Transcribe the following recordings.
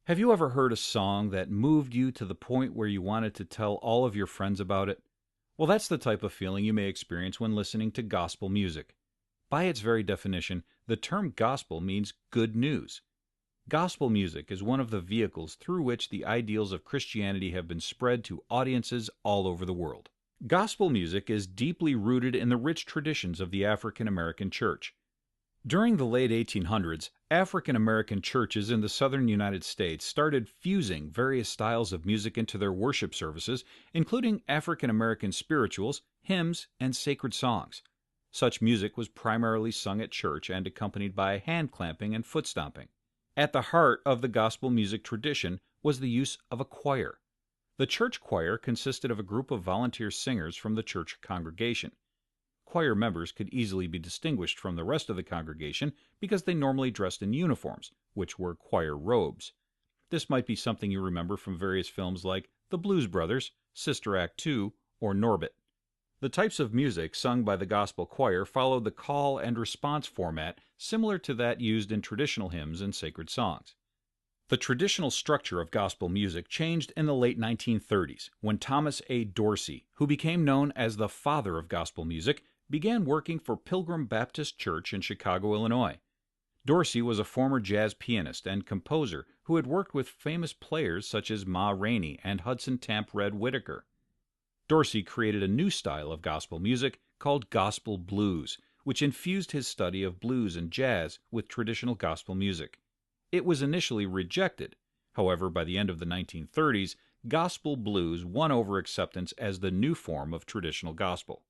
Have you ever heard a song that moved you to the point where you wanted to tell all of your friends about it? Well, that's the type of feeling you may experience when listening to gospel music. By its very definition, the term gospel means good news. Gospel music is one of the vehicles through which the ideals of Christianity have been spread to audiences all over the world. Gospel music is deeply rooted in the rich traditions of the African American church. During the late 1800s, African American churches in the southern United States started fusing various styles of music into their worship services, including African American spirituals, hymns, and sacred songs. Such music was primarily sung at church and accompanied by hand clapping and foot stomping. At the heart of the gospel music tradition was the use of a choir. The church choir consisted of a group of volunteer singers from the church congregation. Choir members could easily be distinguished from the rest of the congregation because they normally dressed in uniforms, which were choir robes. This might be something you remember from various films like The Blues Brothers, Sister Act 2, or Norbit. The types of music sung by the gospel choir followed the call and response format similar to that used in traditional hymns and sacred songs. The traditional structure of gospel music changed in the late 1930s when Thomas A. Dorsey, who became known as the father of gospel music, began working for Pilgrim Baptist Church in Chicago, Illinois. Dorsey was a former jazz pianist and composer who had worked with famous players such as Ma Rainey and Hudson Tampred Whitaker. Dorsey created a new style of gospel music called gospel blues, which infused his study of blues and jazz with traditional gospel music. It was initially rejected. However, by the end of the 1930s, gospel blues won over acceptance as the new form of traditional gospel.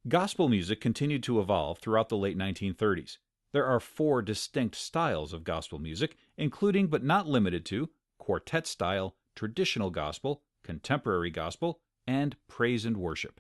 Gospel music continued to evolve throughout the late 1930s. There are 4 distinct styles of gospel music, including but not limited to quartet style, traditional gospel, contemporary gospel, and praise and worship.